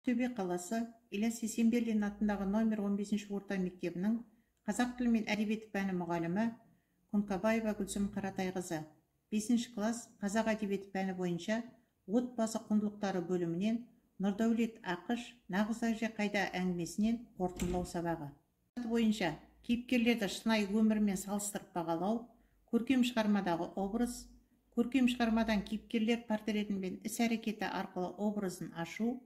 Ақтөбе қаласы Ілияс Есенберлин атындағы номер 15 орта мектебінің қазақ тілі мен әдебиеті пәні мұғалімі Күнкабаева Гүлсім Қаратайқызы 5 класс қазақ әдебиеті пәні бойынша отбасы құндылықтары бөлімінен Нұрдәулет Ақыш нағыз әже қайда әңгімесінен қорытындылау сабағы. Бойынша кейіпкерлерді шынайы өмірмен салыстырып бағалау, көркем шығармадағы образ, көркем шығармадан кейіпкерлер портретін мен іс-әрекеті арқылы образын ашу,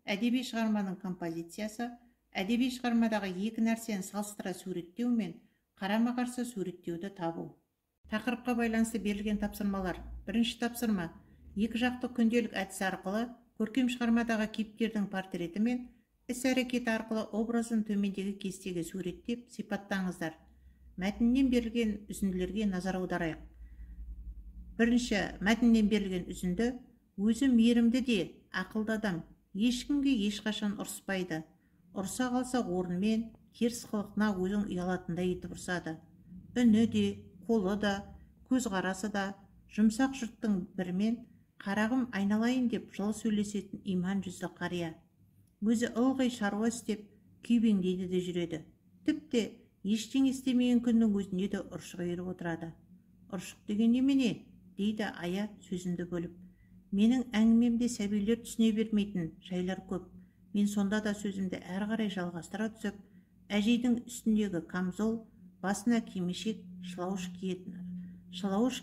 әдеби шығарманың композициясы, әдеби шығармадағы екі нәрсені салыстыра суреттеу мен қарама-қарсы суреттеуді табу. Тақырыпқа байланысты берілген тапсырмалар. Бірінші тапсырма: екі жақты күнделік әдісі арқылы көркем шығармадағы кейіпкердің портреті мен іс-әрекеті арқылы образын төмендегі кестеге суреттеп сипаттаңыздар. Мәтіннен берілген үзінділерге назар аударайық. Бірінші, мәтіннен берілген үзінді: өзі мейірімді де ақылды адам, ешкімге ешқашан ұрыспайды. Ұрса қалса орнымен, теріс қылығына өзің ұялатындай етіп ұрсады. Үні де, қолы да, көзқарасы да жұмсақ жұрттың бірімен қарағым айналайын деп жылы сөйлесетін иман жүзді қария. Өзі ылғи шаруа істеп, күйбеңдейді де жүреді. Тіпті ештеңе істемеген күннің өзінде де ұршық иіріп отырады. Ұршық деген немене? Дейді ая сөзімді бөліп. Менің әңгімемде сәбилер түсіне бермейтін жайлар көп. Мен сонда да сөзімді әрі қарай жалғастыра түсіп, әжейдің үстіндегі камзол, басына кимешек, шылауыш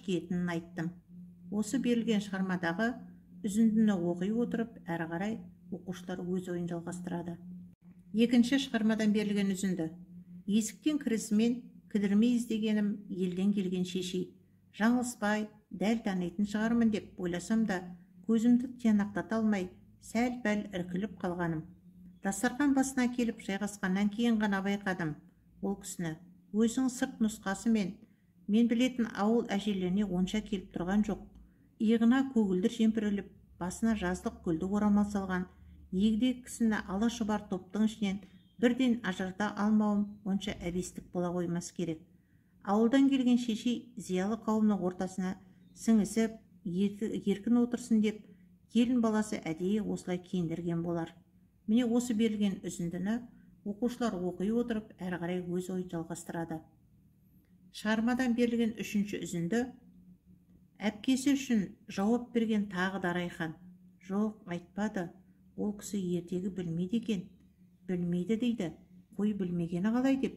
киетінін айттым. Осы берілген шығармадағы үзіндіні оқи отырып, әрі қарай оқушылар өз ойын жалғастырады. Екінші шығармадан берілген үзінді: есіктен кірісімен кідірмей іздегенім елден келген шешей. Жаңылыспай, дәл танитын шығармын деп ойласам да, көзімді тиянақтата алмай, сәл-пәл іркіліп қалғаным. Дастархан басына келіп жайғасқаннан кейін ғана байқадым ол кісіні. Өзінің сырт нұсқасы мен білетін ауыл әжелеріне онша келіп тұрған жоқ. Иығына көгілдір жемпіріліп, басына жаздық гүлді орамал салған егде кісіні ала шұбар топтың ішінен бірден ажырата алмауым онша әбестік бола қоймас керек. Ауылдан келген шешей зиялы қауымның ортасына сіңісіп, еркін отырсын деп, келін баласы әдейі осылай киіндірген болар. Міне осы берілген үзіндіні оқушылар оқи отырып, әрі қарай өз ойын жалғастырады. Шығармадан берілген үшінші үзінді: әпкесі үшін жауап берген тағы да Райхан. Жоқ, айтпады. Ол кісі ертегі білмейді екен. Білмейді дейді. Қой, білмегені қалай деп,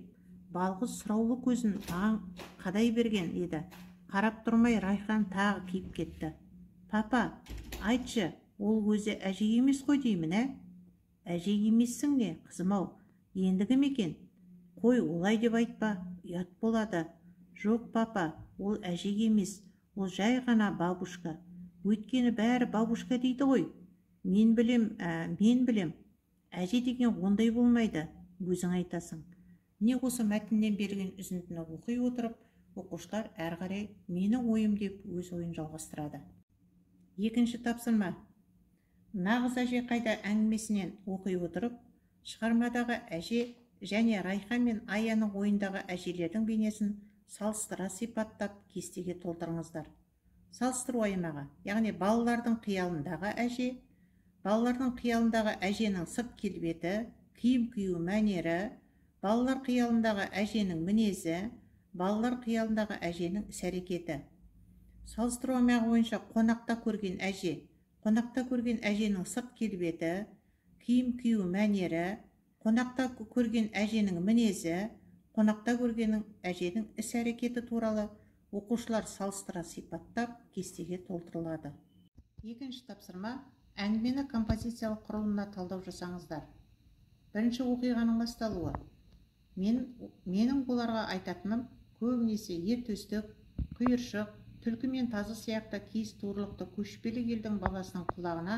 балғыз сұраулы көзін маған қадай берген еді. Қарап тұрмай Райхан тағы киіп кетті. Папа, айтшы, ол өзі әже емес қой деймін, ә? Әже емессің не, қызым-ау, ендігі мекен? Қой, олай деп айтпа, ұят болады. Жоқ, папа, ол әже емес, ол жай ғана бабушка. Өйткені бәрі бабушка дейді ғой. Мен білем. Әже деген ондай болмайды, өзің айтасың. Не осы мәтіннен берген үзіндіні оқи отырып, оқушылар әрі қарай менің ойым деп өз ойын жалғастырады. Екінші тапсырма: нағыз әже қайда әңгімесінен оқи отырып, шығармадағы әже және Райхан мен Аяның ойындағы әжелердің бейнесін салыстыра сипаттап кестеге толтырыңыздар. Салыстыру аймағы, яғни балалардың қиялындағы әженің сырт келбеті, киім кию мәнері, балалар қиялындағы әженің мінезі, балалар қиялындағы әженің іс-әрекеті. Салыстыру аймағы бойынша қонақта көрген әженің сырт келбеті, киім кию мәнері, қонақта көрген әженің мінезі, қонақта көрген әженің іс-әрекеті туралы оқушылар салыстыра сипаттап кестеге толтырылады. Екінші тапсырма: әңгімені композициялық құрылымына талдау жасаңыздар. Бірінші оқиғаның басталуы. Менің оларға айтатыным көбінесе ер төстік, құйыршық, түлкі мен тазы сияқты киіз туырлықты көшпелі елдің баласының құлағына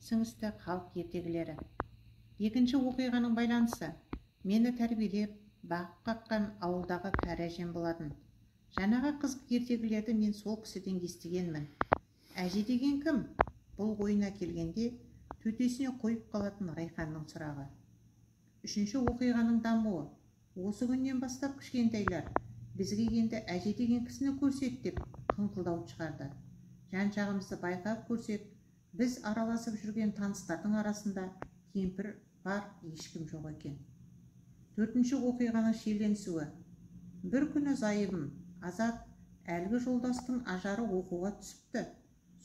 сіңісті халық ертегілері. Екінші оқиғаның байланысы. Мені тәрбиелеп, бағып қаққан ауылдағы кәрі әжем болатын. Жаңағы қызық ертегілерді мен сол кісіден естігенмін. Әже деген кім? Бұл ойына келгенде төтесіне қойып қалатын Райханның сұрағы. Үшінші оқиғаның дамуы. Осы күннен бастап кішкентайлар бізге енді әже деген кісіні көрсет деп қыңқылдауды шығарды. Жан-жағымызды байқап көрсек, біз араласып жүрген таныстардың арасында кемпір бар, ешкім жоқ екен. Төртінші оқиғаның шиеленісуі. Бір күні зайыбым Азат әлгі жолдастың ажары оқуға түсіпті.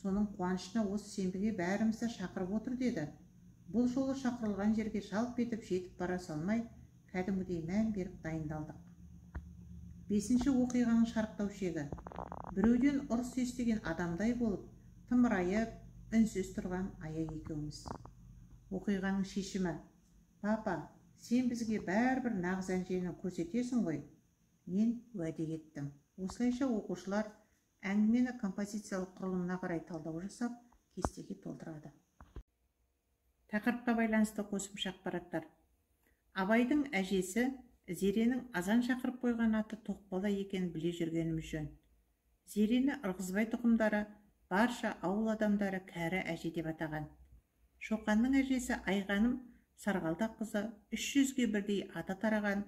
Соның қуанышына осы сенбіге бәрімізді шақырып отыр деді. Бұл жолы шақырылған жерге жалп етіп жетіп бара салмай, кәдімгідей мән беріп дайындалдық. Бесінші оқиғаның шарықтау шегі. Біреуден ұрыс естіген адамдай болып, тымырайып, үнсіз тұрған Ая екеуміз. Оқиғаның шешімі. Папа, сен бізге бәрібір нағыз әжені көрсетесің ғой? Мен уәде еттім. Осылайша оқушылар әңгімені композициялық құрылымына қарай талдау жасап, кестеге толтырады. Тақырыпқа байланысты қосымша ақпараттар. Абайдың әжесі Зеренің азан шақырып қойған аты Тоқбала екенін біле жүргеніміз жөн. Зерені ырғызбай тұқымдары барша ауыл адамдары кәрі әже деп атаған. Шоқанның әжесі Айғаным Сарғалдақ қызы 300-ге бірдей аты тараған,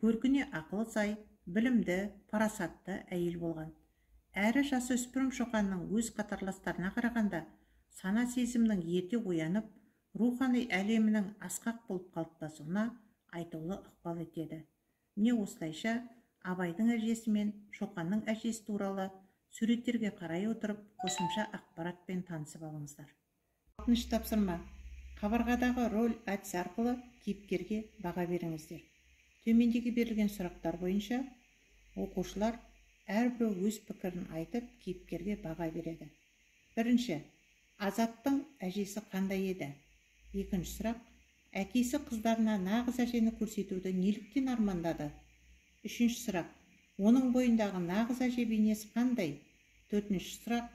көркіне ақылы сай, білімді, парасатты әйел болған. Әрі жасөспірім Шоқанның өз қатарластарына қарағанда сана сезімнің ерте оянып, рухани әлемінің асқақ болып қалыптасуына айтулы ықпал етеді. Міне осылайша Абайдың әжесі мен Шоқанның әжесі туралы суреттерге қарай отырып, қосымша ақпаратпен танысып алыңыздар. 6-шы тапсырма. Қабырғадағы роль әдісі арқылы кейіпкерге баға беріңіздер. Төмендегі берілген сұрақтар бойынша оқушылар әрбір өз пікірін айтып, кейіпкерге баға береді. Бірінші, Азаттың әжесі қандай еді? Екінші сұрақ, әкесі қыздарына нағыз әжені көрсетуді неліктен армандады? Үшінші сұрақ, оның бойындағы нағыз әже бейнесі қандай? Төртінші сұрақ,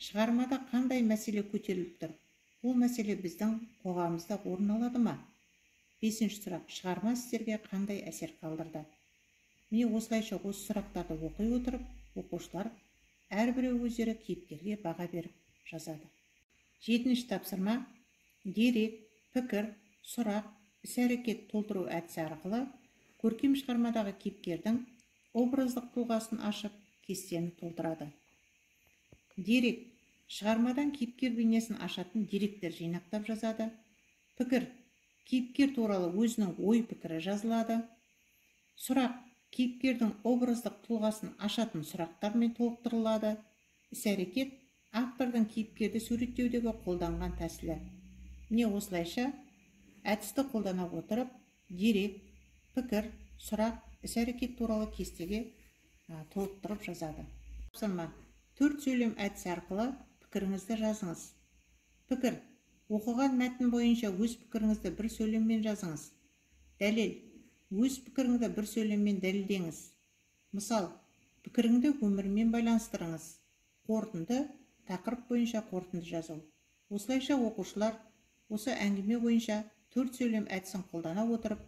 шығармада қандай мәселе көтеріліп тұр? Бұл мәселе біздің қоғамымызда орын алады ма? Бесінші сұрақ, шығарма сіздерге қандай әсер қалдырды? Міне осылайша осы сұрақтарды оқи отырып, оқушылар әрбіреу өздері кейіпкерге баға беріп жазады. 7-ші тапсырма. Дерек, пікір, сұрақ, іс-әрекет толтыру әдісі арқылы көркем шығармадағы кейіпкердің образдық тұлғасын ашып, кестені толтырады. Дерек, шығармадан кейіпкер бейнесін ашатын деректер жинақтап жазады. Пікір, кейіпкер туралы өзінің ой-пікірі жазылады. Сұрақ, кейіпкердің образдық тұлғасын ашатын сұрақтармен толықтырылады. Іс-әрекет, автордың кейіпкерді суреттеудегі қолданған тәсілі. Міне осылайша әдісті қолдана отырып, дерек, пікір, сұрақ, іс-әрекет туралы кестеге толықтырып жазады. Тапсырма. 4 сөйлем әдісі арқылы пікіріңізді жазыңыз. Пікір. Оқыған мәтін бойынша өз пікіріңізді бір сөйлеммен жазыңыз. Дәлел. Өз пікіріңізді бір сөйлеммен дәлелдеңіз. Мысал, пікіріңді өмірмен байланыстырыңыз. Қорытынды, тақырып бойынша қорытынды жазу. Осылайша оқушылар осы әңгіме бойынша 4 сөйлем әдісін қолдана отырып,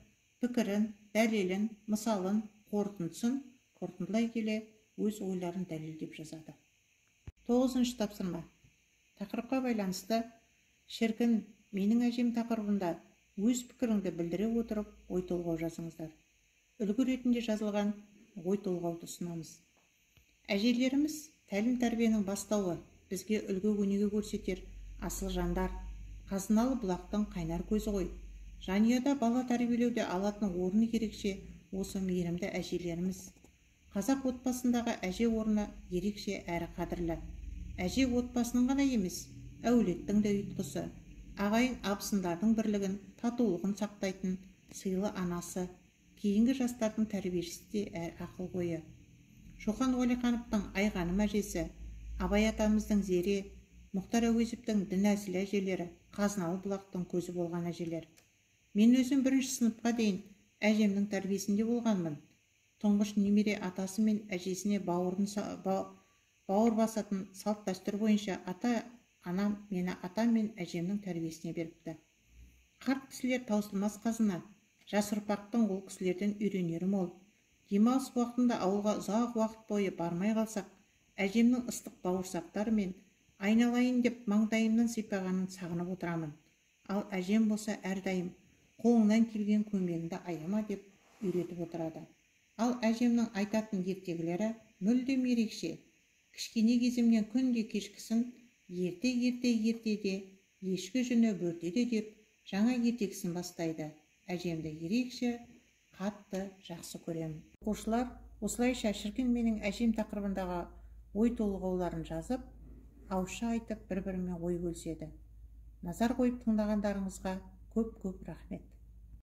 пікірін, дәлелін, мысалын, қорытындысын қорытындылай келе өз ойларын дәлелдеп жазады. 9-шы тапсырма. Тақырыпқа байланысты шіркін, менің әжем тақырыбында өз пікіріңді білдіре отырып, ой толғау жазыңыздар. Үлгі ретінде жазылған ой толғауды ұсынамыз. Әжелеріміз тәлім тәрбиенің бастауы, бізге үлгі өнеге көрсетер асыл жандар. Қазыналы бұлақтың қайнар көзі ғой. Жанұяда бала тәрбиелеуде алатын орны ерекше осы мейірімді әжелеріміз. Қазақ отбасындағы әже орны ерекше әрі қадірлі. Әже отбасының ғана емес, әулеттің де ұйытқысы, ағайын абысындардың бірлігін, татулығын сақтайтын сыйлы анасы, кейінгі жастардың тәрбиешісі де ақыл ойы. Шоқан Уәлихановтың Айғаным әжесі, Абай атамыздың Зере, Мұхтар Әуезовтің Дінәсіл әжелері, Қазыналы бұлақтың көзі болған әжелер. Мен өзім 1-ші сыныпқа дейін әжемнің тәрбиесінде болғанмын. Тұңғыш немере атасы мен әжесіне бауыр басатын салт дәстүр бойынша ата-анам мені атам мен әжемнің тәрбиесіне беріпті. Қарт кісілер таусылмас қазына, жас ұрпақтың ол кісілерден үйренері мол. Демалыс уақытында ауылға ұзақ уақыт бойы бармай қалсақ, әжемнің ыстық бауырсақтары мен айналайын деп маңдайымнан сипағанын сағынып отырамын. Ал әжем болса әрдайым қолыңнан келген көмегіңді аяма деп үйретіп отырады. Ал әжемнің айтатын ертегілері мүлдем ерекше. Кішкене кезімнен күнде кешкісін ертеде ешкі жүні бөртеде деп жаңа ертегісін бастайды. Әжемді ерекше қатты жақсы көремін. Оқушылар осылайша шіркін менің әжем тақырыбындағы ой толғауларын жазып, ауызша айтып, бір-бірімен ой бөліседі. Назар қойып тыңдағандарыңызға көп рахмет.